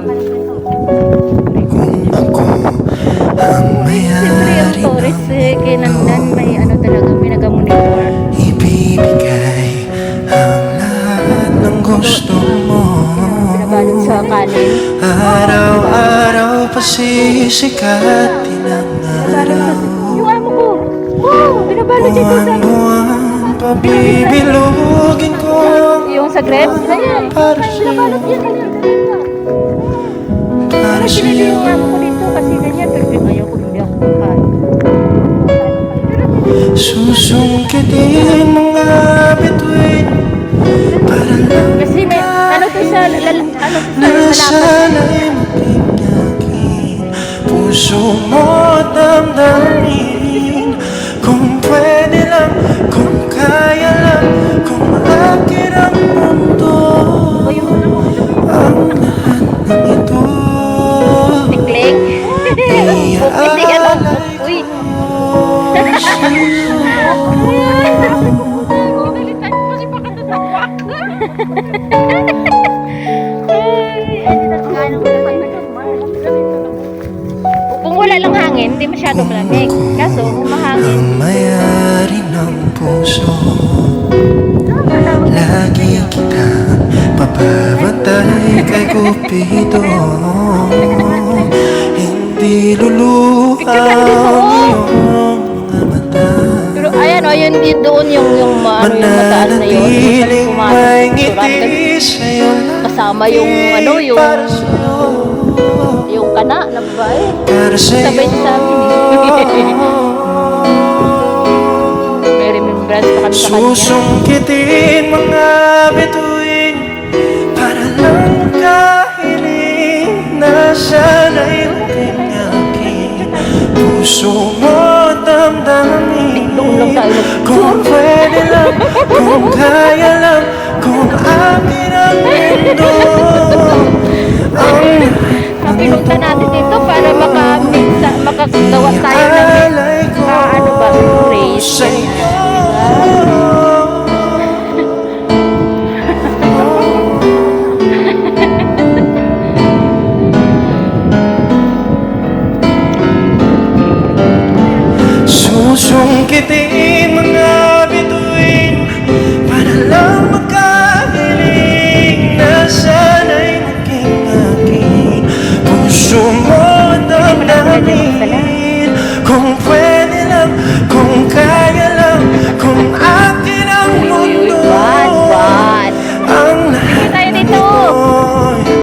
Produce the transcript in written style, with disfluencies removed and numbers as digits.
Kung ako ang mayari Torres ng Kinanglan, may ano talaga, pinagamonitor. ibibigay ang lahat ng gusto mo. Pinabalot sa kanin. Araw-araw pasisikatin ang araw. Yung amo ko! Oh! Pinabalot dito sa... Buwan-buwan pabibilugin ko Yung sa grapes? Ayan! para sa'yo, Pinabalot yan! Ayan! para Pinili sa'yo. yung amo ko dito kasi ganyan. Pero ayaw ko, hindi ako kakain. Susungkitin mga bituin para lang Kasi may... Ano to sa... Ano to na sa malakas? sana'y mapinyakin puso mo at damdamin. Kung pwede lang, kung kaya lang, kung akin ang mundo, O yung ano mo? ang lahat ng ito Tikling? Hindi ano? Uy! Kung wala lang hangin, hindi masyado malamig. Kaso, kung mahangin, ang mayari ng puso. Lagi kitang papabantay kay Cupido. Hindi luluha ang iyong mga mata. pero ayan o, yun din doon yung mataas na yun. Mananatiling may ngiti Restaurant. sa'yo Kasama yung ano, para sa'yo, yung kana na babae. para sa'yo. Sabay sa amin eh. May remembrance pa kami sa kanya. Susungkitin mga bituin para lang kahiling na sana'y tinyakin puso mo at damdamin. Doon lang tayo Kung pwede lang, kung kaya lang, kung akin ang mundo,